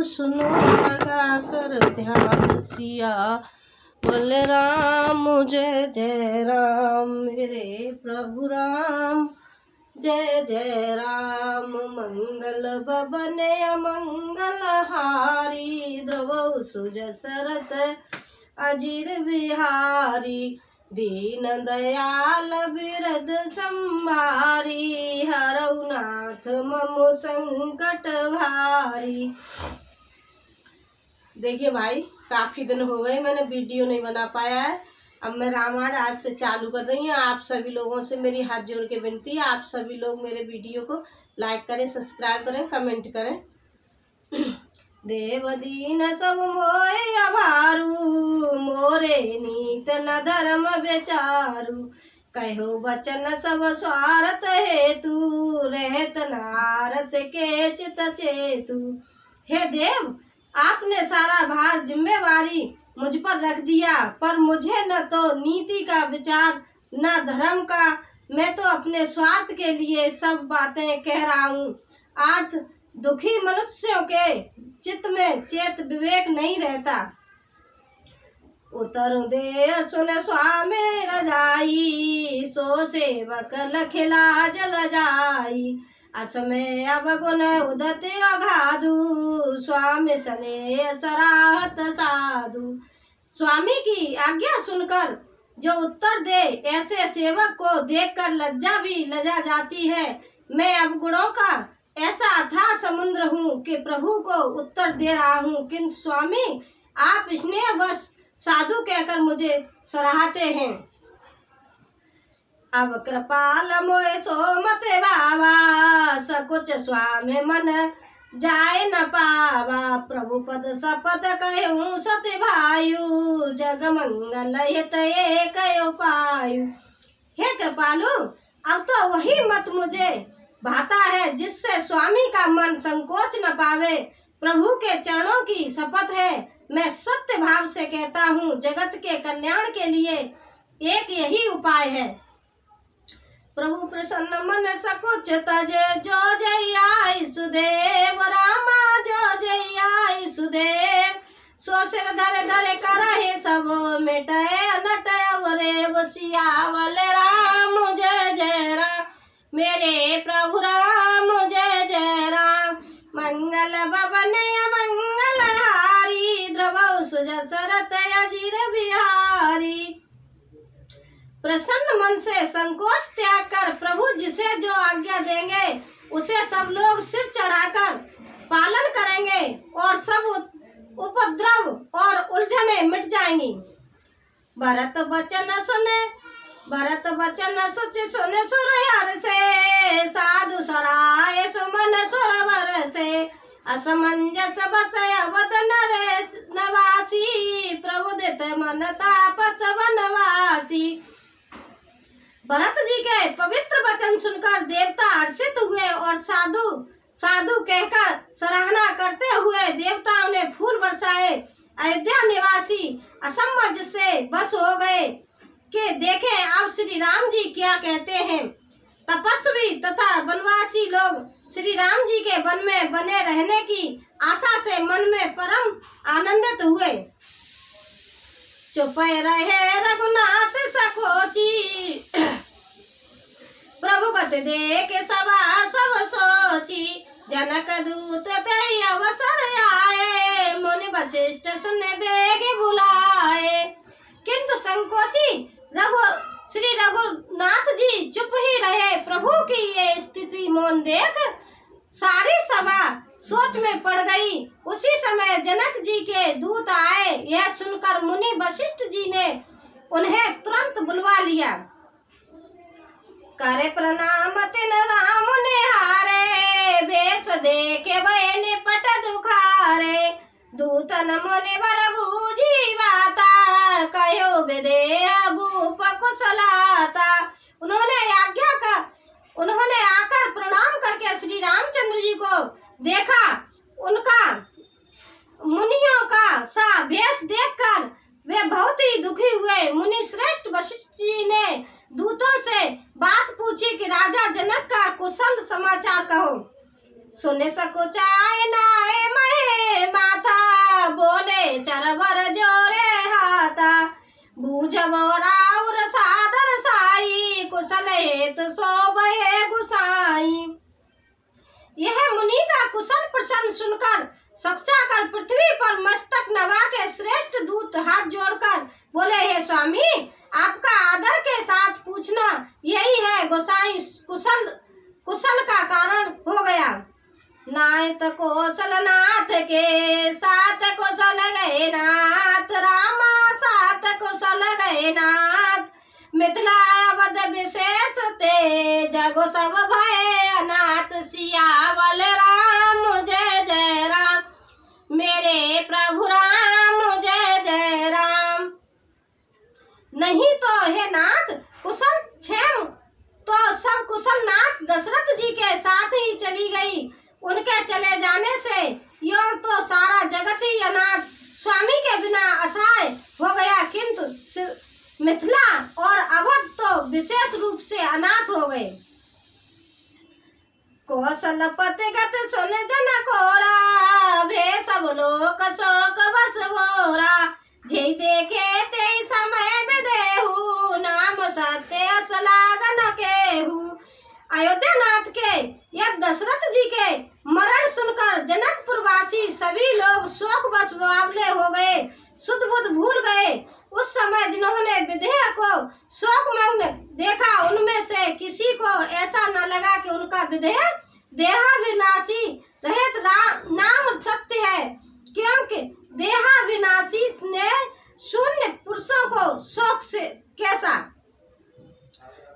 सुनो लगा कर ध्यान सिया बोले राम जय जय राम मेरे प्रभु राम जय जय राम। मंगल भवन अमंगल हारी द्रवौ सुजसरत अजीर बिहारी दीन दयाल बिरद संभारी हरौ नाथ मम संकट भारी। देखिए भाई, काफी दिन हो गए मैंने वीडियो नहीं बना पाया है। अब मैं रामायण आज से चालू कर रही हूँ। आप सभी लोगों से मेरी हाथ जोड़ के विनती है, आप सभी लोग मेरे वीडियो को लाइक करें, सब्सक्राइब करें, कमेंट करें। देव दीन सब मोय अभारू मोरे नीत न धर्म बेचारू कहो वचन सब स्वार्थ हेतु रहत नारत के चित चेतु। हे देव, आपने सारा भार जिम्मेवारी मुझ पर रख दिया, पर मुझे न तो नीति का विचार न धर्म का। मैं तो अपने स्वार्थ के लिए सब बातें कह रहा हूँ। अर्थ दुखी मनुष्यों के चित्त में चेत विवेक नहीं रहता। उतर दे सुन स्वामी रजाई सो सेवक लखिला जल जाई असमय अवगुण उदत अघाधु स्वामी सने सराहत साधु। स्वामी की आज्ञा सुनकर जो उत्तर दे, ऐसे सेवक को देखकर लज्जा भी लजा जाती है। मैं अवगुणों का ऐसा अथाह समुद्र हूँ कि प्रभु को उत्तर दे रहा हूँ, किंतु स्वामी आप स्नेह बस साधु कहकर मुझे सराहते हैं। अब कृपाल मोय सो मते बाबा सकुच स्वामी मन जाय न पावा प्रभु पद सपद कहूँ सत्य भायु जग मंगल हित एक उपायु। हे कृपालु, अब तो वही मत मुझे भाता है जिससे स्वामी का मन संकोच न पावे। प्रभु के चरणों की शपथ है, मैं सत्य भाव से कहता हूँ, जगत के कल्याण के लिए एक यही उपाय है। प्रभु प्रसन्न मन सकुच तज जो जय सुदेव रामा जो जय सुदेव सो सिर धरे धरे करहे सब मिटय नटय वरे सियावल राम जय जय राम मेरे प्रभु राम जय जय राम। मंगल भवन मंगल हारी द्रवौ सुजसरत अजीर बिहारी। प्रसन्न मन से संकोच त्याग कर प्रभु जिसे जो आज्ञा देंगे उसे सब लोग सिर चढ़ाकर पालन करेंगे और सब उपद्रव और उलझने मिट जाएंगी। भरत वचन सुच सुने सुर हर से साधु सराय सुमन सुरवर से असमंजस बसय अवध नरेश नवासी प्रभु दित मन तापस वनवासी। भरत जी के पवित्र वचन सुनकर देवता हर्षित हुए और साधु साधु कहकर सराहना करते हुए देवताओं ने फूल बरसाए। अयोध्या निवासी असमंजस से बस हो गए कि देखें अब श्री राम जी क्या कहते हैं। तपस्वी तथा वनवासी लोग श्री राम जी के वन में बने रहने की आशा से मन में परम आनंदित हुए। चुप रहे रघुनाथ सकोची प्रभु गत देख सभा सब सोची जनक दूत ते अवसर आए मुनि वशिष्ठ सुने बेग बुलाए। किंतु संकोची श्री रघुनाथ जी चुप ही रहे। प्रभु की ये स्थिति मौन देख सारी सभा सोच में पड़ गई। उसी समय जनक जी के दूत आए। यह सुनकर मुनि वशिष्ठ जी ने उन्हें तुरंत बुलवा लिया। करे प्रणाम तिन राम निहारे बेस देखे बहने पट दुखारे दूतन मुनि बर बूझी बाता कहो विदे भूप कुशलाता। उन्होंने आकर प्रणाम करके श्री रामचंद्र जी को देखा। उनका मुनियों का सा वेश देखकर वे बहुत ही दुखी हुए। मुनि श्रेष्ठ वशिष्ठ जी ने दूतों से बात पूछी कि राजा जनक का कुशल समाचार कहो। सुने सकुचाए नाए महे पूजब और सादर साई, कुशल हेत सोबे गुसाई। यह मुनि का कुशल प्रश्न सुनकर सकुचाकर पृथ्वी पर मस्तक नवा के श्रेष्ठ दूत हाथ जोड़कर बोले, हे स्वामी, आपका आदर के साथ पूछना यही है गोसाई कुशल का कारण हो गया। नाथ कौशल नाथ के साथ कुशल गए नाथ, रामा साथ कुशल गए नाथ। मिथिला अवध विशेष ते जगो सब भय अनाथ, सियावल राम जय जय राम, मेरे प्रभु राम जय जय राम। नहीं तो हे नाथ कुशल क्षेम तो सब कुशल नाथ दशरथ जी के साथ ही चली गई। उनके चले जाने से यो तो सारा जगत ही अनाथ स्वामी के बिना असहाय हो गया, किंतु मिथिला और अवध तो विशेष रूप से अनाथ हो गए। कौशल पतिगत सुन जन कोरा, भे सब लोक शोक बस भोरा। जे देखे ते समय विदेहु, नाम सत्य अस लागन केहू। अयोध्या नाथ के या दशरथ जी के मरण सुनकर जनकपुरवासी सभी लोग शोक बस बावले हो गए, शुद्ध बुद्ध भूल गए। उस समय जिन्होंने विदेह को शोकमग्न देखा, उनमें से किसी को ऐसा न लगा कि उनका विदेह देहाविनाशी रहित नाम सत्य है, क्योंकि देहाविनाशी ने शून्य पुरुषों को शोक से कैसा।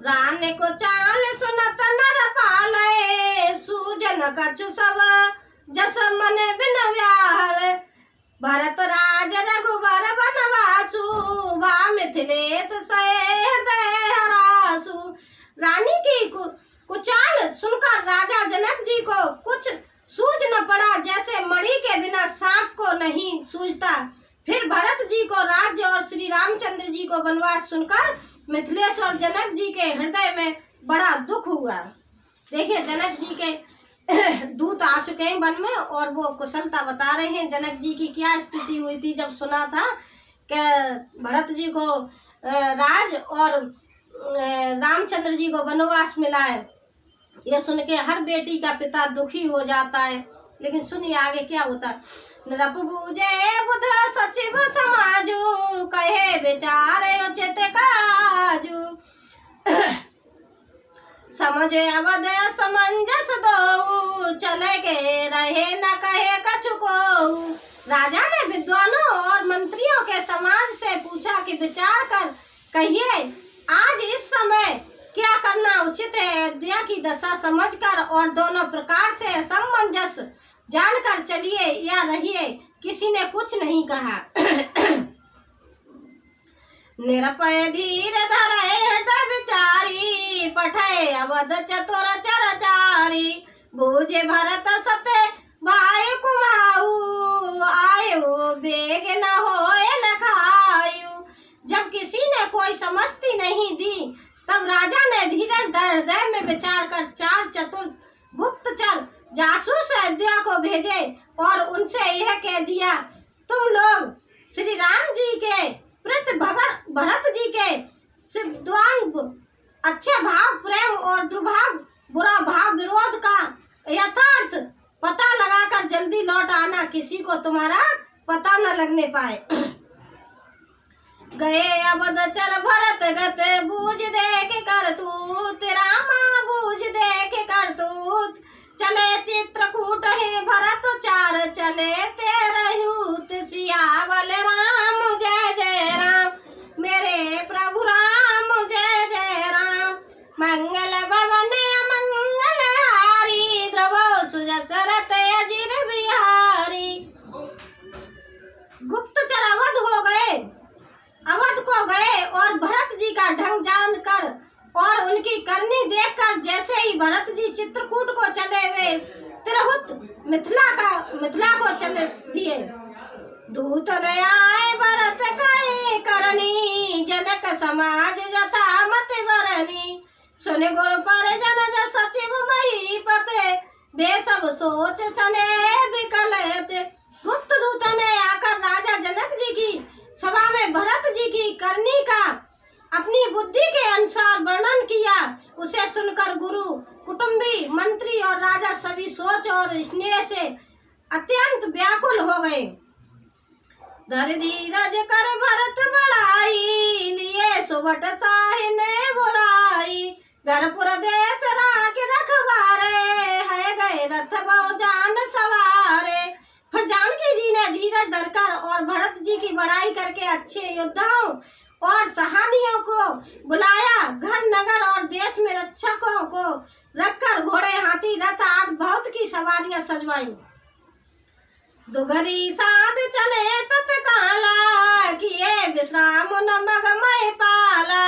रान को चाल सुनत नर पाले, सूजन कछु सब जस मन बिन व्याहल। भरत राज रघुबर बनवासु, भा मिथिलेश सहे हृदय हरासु। रानी की कुचाल सुनकर राजा जनक जी को कुछ सूझ न पड़ा, जैसे मणि के बिना सांप को नहीं सूझता। फिर भरत जी को राज्य और श्री रामचंद्र जी को वनवास सुनकर मिथिलेश और जनक जी के हृदय में बड़ा दुख हुआ। देखिए जनक जी के दूत आ चुके हैं वन में और वो कुशलता बता रहे हैं जनक जी की क्या स्थिति हुई थी जब सुना था कि भरत जी को राज और रामचंद्र जी को वनवास मिला है। ये सुन के हर बेटी का पिता दुखी हो जाता है। लेकिन सुनिए आगे क्या होता है। नृप बूझे बुध सचिव समाजु, कहे विचार उचित काजु। समझे अवध समंजस दो, चले के रहे न कहे कछु को। राजा ने विद्वानों और मंत्रियों के समाज से पूछा कि विचार कर कहिए आज इस समय क्या करना उचित है। अयोध्या की दशा समझकर और दोनों प्रकार से समंजस जानकर चलिए या रहिए। किसी ने कुछ नहीं कहा। निरपय धीर धरे हृदय विचारी, पठे अवध चतुर चरचारी। बूझे भरत सते भाई कुमाऊ, आयु बेग न होए लखायु। जब किसी ने कोई समझती नहीं दी तब राजा ने धीरज धर हृदय में विचार कर चार चतुर गुप्तचर जासूस अयोध्या को भेजे और उनसे यह कह दिया, तुम लोग श्री राम जी के प्रति भरत जी के सिद्धांत अच्छे भाव प्रेम और दुर्भाव बुरा भाव विरोध का यथार्थ पता लगाकर जल्दी लौट आना, किसी को तुम्हारा पता न लगने पाए। गए अवध चर भरत गत, बूझ देख करतूत रामा बूझ देख करतूत। चले चित्रकूट हे भरत चार, चले तेरहूत। सियावल राम जय जय राम, मेरे प्रभु राम जय जय राम। मंगल भवन मंगल हारी, द्रवो सुजसरत अजिर बिहारी। गुप्तचर अवध हो गए, अवध को गए और भरत जी का ढंग जानकर और उनकी करनी देखकर जैसे ही भरत जी चित्रकूट को चले हुए तिरहुत मिथिला को चले दिए। दूत ले आए भरत कहे करनी, जनक समाज जथा मत वरनी। सुन गुरु पर जन जस सचिव महीपते, बे सब सोच सने विकलयते। गुप्त दूतों ने आकर राजा जनक जी की सभा में भरत जी की करनी का अपनी बुद्धि के अनुसार वर्णन किया। उसे सुनकर गुरु, कुटुंबी, मंत्री और राजा सभी सोच और स्नेह से अत्यंत व्याकुल हो गए। धर धीरज कर भरत बढ़ाई, लिए सुबट शाही ने बुलाई। घरपुर देश राख रखवारे, है गए रथ बहु जान सवारे। फिर जानकी जी ने धीरज धरकर और भरत जी की बड़ाई करके अच्छे योद्धाओं और सहानियों को बुलाया। घर, नगर और देश में रक्षकों को रखकर घोड़े, हाथी, रथ आदि बहुत की सवारियां सजवाई। दुघरी साध चले तत्काला, किए विश्राम न मगमय पाला।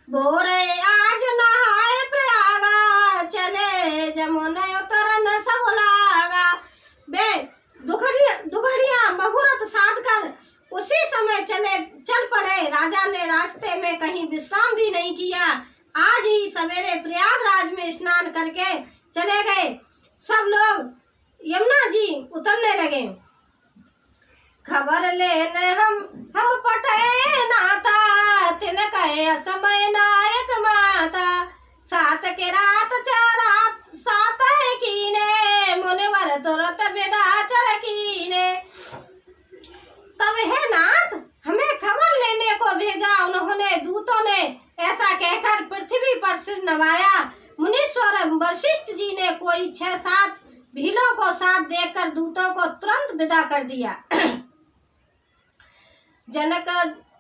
भोरे आज नहाए प्रयागा, चले जमुना उतरन सब लागा। वे दुघड़िया मुहूर्त साध कर उसी समय चल पड़े। राजा ने रास्ते में कहीं विश्राम भी नहीं किया। आज ही सवेरे प्रयागराज में स्नान करके चले गए। सब लोग यमुना जी उतरने लगे। खबर लेने हम पटे नाता, तिन कहे समय नायक माता। सात के रात चारात सात कीने, मुनिवर तुरत विदा चल कीने। तब हे नाथ, हमें खबर लेने को भेजा। उन्होंने, दूतों ने ऐसा कहकर पृथ्वी पर सिर नवाया। मुनीश्वर वशिष्ठ जी ने कोई 6-7 भीलों को साथ देकर दूतों को तुरंत विदा कर दिया। जनक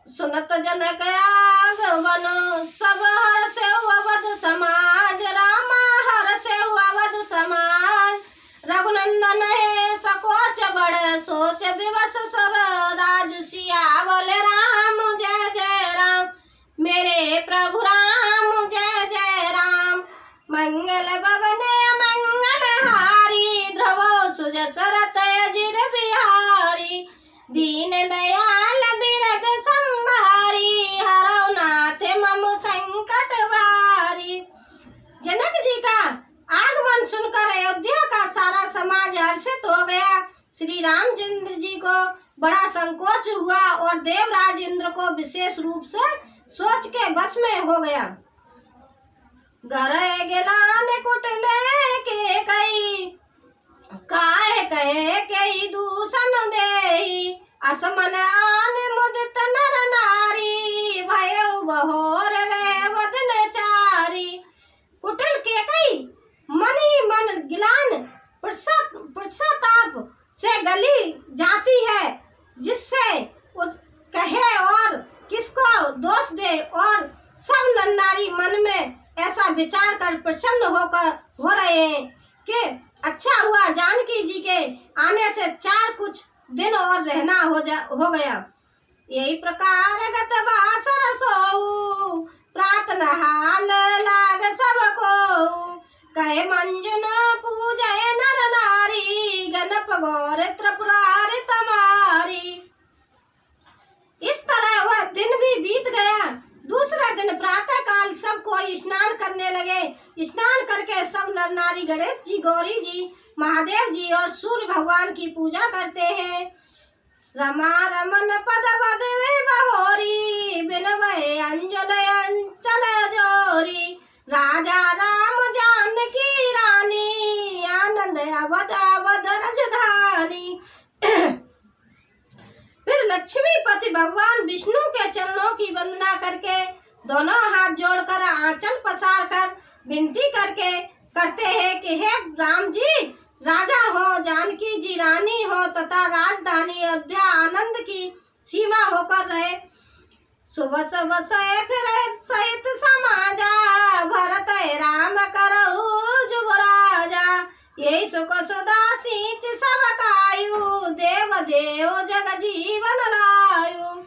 सुनत जनक आगमन, सब हर से अवध समाज। रामा हर से अवध समाज, रघुनंदन है सकोच बड़ सोच विवश सब राज। सियावल राम जय जय राम, मेरे प्रभु राम जय जय राम। मंगल भवने मंगल हारी, ध्रुव सुजस रथ अजिर बिहारी। दीन दयाल बिरद संभारी, हरौ नाथ मम संकट भारी। जनक जी का आगमन सुनकर अयोध्या का सारा समाज हर्षित हो गया। श्री रामचंद्र जी को बड़ा संकोच हुआ और देवराज इंद्र को विशेष रूप से सोच के बस में हो गया। घर गिलान कुटले के कई, काहे कहे कई दूषण देही। असमन आन मुदित नर नारी, भयो बहोर रे वदन चारी। कुटिल के कई मन ही मन गिलान पश्चाताप से गली जाती है, जिससे कहे और किसको दोष दे। और सब नर नारी मन में ऐसा विचार कर प्रसन्न हो रहे हैं कि अच्छा हुआ जानकी जी के आने से 4 कुछ दिन और रहना हो गया। यही प्रकार गत बासर सोऊ, प्रार्थना हाल लाग सबको। कहे मंजुन पूजय नर नारी, गणप गौर त्रिपुरारि तमारी। इस तरह वह दिन भी बीत गया। दूसरे दिन प्रातः काल सब कोई स्नान करने लगे। स्नान करके सब नर नारी गणेश जी, गौरी जी, महादेव जी और सूर्य भगवान की पूजा करते हैं। रमा रमन पद बदवे बहोरी, बिनवै अंजन अंचल जोरी। राजा राम जानकी रानी, आनंद अवध अवध राजधानी। फिर लक्ष्मीपति भगवान विष्णु के चरणों की वंदना करके दोनों हाथ जोड़कर आंचल पसार कर विनती करते हैं कि हे राम जी राजा हो, जानकी जी रानी हो तथा राजधानी अयोध्या आनंद की सीमा होकर रहे। सुबह बसे फिर सहित समाजा, भरत राम करहु जुब राजा। यही सुख सुधा सींच सब कायु, देव देव जग जीवन लायु।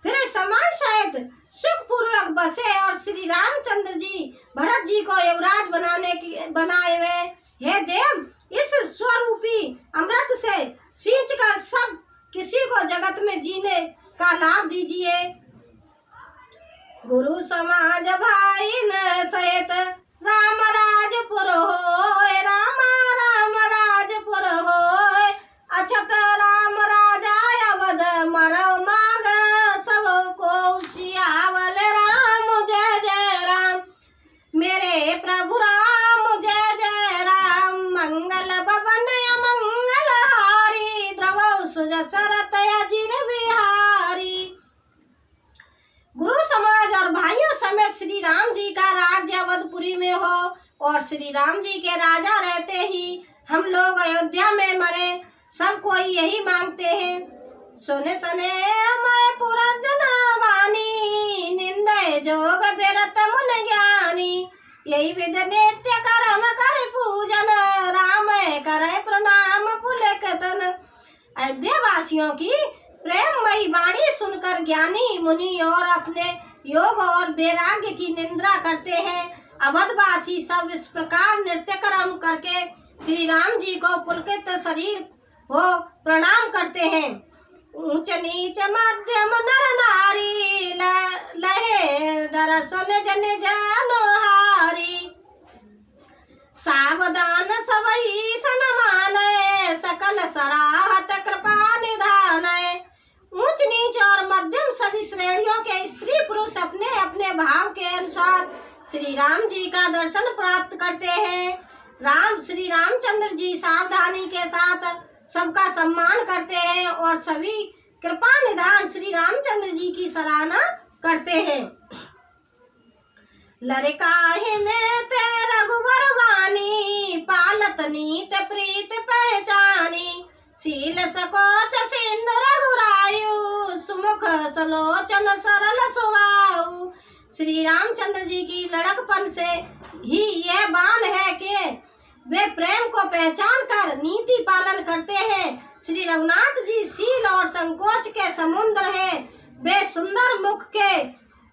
फिर समाज सहित सुख पूर्वक बसे और श्री रामचंद्र जी भरत जी को युवराज बनाए हुए। हे देव, इस स्वरूपी अमृत से सींच कर सब किसी को जगत में जीने का लाभ दीजिए। गुरु समाज भाई न सहित राम राजपुर होय, राम राजपुर होय। अछत राम राजा अवध मरौ माग और श्री राम जी के राजा रहते ही हम लोग अयोध्या में मरे, सब कोई यही मांगते हैं। सुने सने मैं पुरंजन वाणी, निंदे जोग बिरत मुन ज्ञानी। यही विध नित्य कर्म कर पूजन, राम करे प्रणाम पुलक तन। अयोध्या वासियों की प्रेममयी वाणी सुनकर ज्ञानी मुनि और अपने योग और वैराग्य की निंदा करते हैं। अवधवासी सब इस प्रकार नृत्य कर्म करके श्री राम जी को पुलकित शरीर हो प्रणाम करते हैं। ऊंच नीच मध्यम नर नारी, लहे दर्शन जन जनहारी। सावधान सबई सन माने, सकल सराहत कृपा निधान। ऊंच नीच और मध्यम सभी श्रेणियों के स्त्री पुरुष अपने अपने भाव के अनुसार श्री राम जी का दर्शन प्राप्त करते हैं। श्री रामचंद्र जी सावधानी के साथ सबका सम्मान करते हैं और सभी कृपा निधान श्री रामचंद्र जी की सराहना करते हैं। लड़काहे में ते रघुवर वाणी, पालत नीत प्रीत पहचानी। शील सकोच सिंधु रघुरायु, सुमुख सलोचन सरल सुभाऊ। श्री रामचंद्र जी की लड़कपन से ही यह बान है कि वे प्रेम को पहचान कर नीति पालन करते हैं। श्री रघुनाथ जी शील और संकोच के समुद्र हैं। वे सुंदर मुख के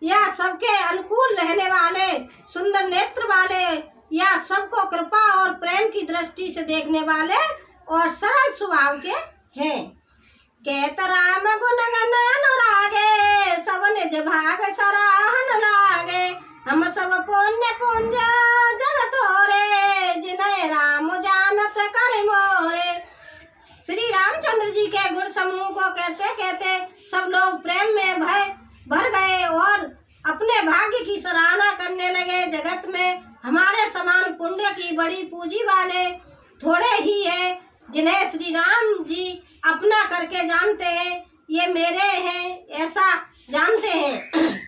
या सबके अनुकूल रहने वाले, सुंदर नेत्र वाले या सबको कृपा और प्रेम की दृष्टि से देखने वाले और सरल स्वभाव के हैं। कहत राम गुण गण अनुरागे, सब निज भाग सराहन लागे। हम सब पुण्य पुंज जग तोरे, जिन्हें राम जानत कर मोरे। श्री रामचंद्र जी के गुण समूह को कहते कहते सब लोग प्रेम में भर गए और अपने भाग्य की सराहना करने लगे। जगत में हमारे समान पुण्य की बड़ी पूंजी वाले थोड़े ही है, जिन्हें श्री राम जी अपना करके जानते हैं, ये मेरे हैं ऐसा जानते हैं।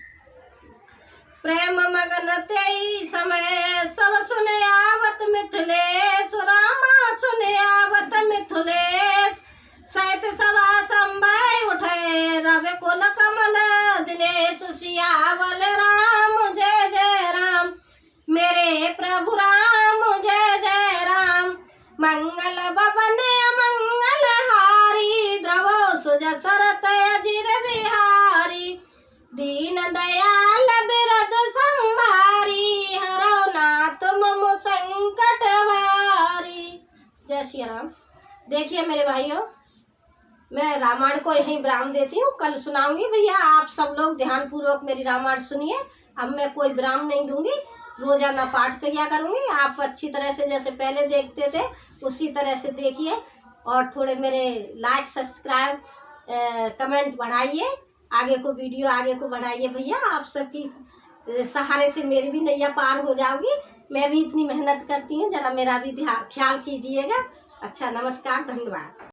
प्रेम मगन तेई समय सब सुने आवत मिथिलेश, रामा सुने आवत मिथिलेश। सहित सभा संभय उठे, रवि कुल कमल दिनेश। सियावल राम जय जय राम, मेरे प्रभु राम जय जय राम। मंगल भवन मंगल हारी, द्रवो सुज सरत अजिर बिहारी। दीन दयाल बिरद संभारी, हरो नाथ मम संकट हारी। जय श्री राम। देखिए मेरे भाइयों, मैं रामायण को यहीं विराम देती हूँ, कल सुनाऊंगी। भैया आप सब लोग ध्यान पूर्वक मेरी रामायण सुनिए। अब मैं कोई विराम नहीं दूंगी, रोजाना पाठ किया करूंगी। आप अच्छी तरह से जैसे पहले देखते थे उसी तरह से देखिए और थोड़े मेरे लाइक सब्सक्राइब कमेंट बढ़ाइए, आगे को वीडियो आगे को बढ़ाइए। भैया आप सबकी सहारे से मेरी भी नैया पार हो जाओगी। मैं भी इतनी मेहनत करती हूँ, जरा मेरा भी ख्याल कीजिएगा। अच्छा, नमस्कार, धन्यवाद।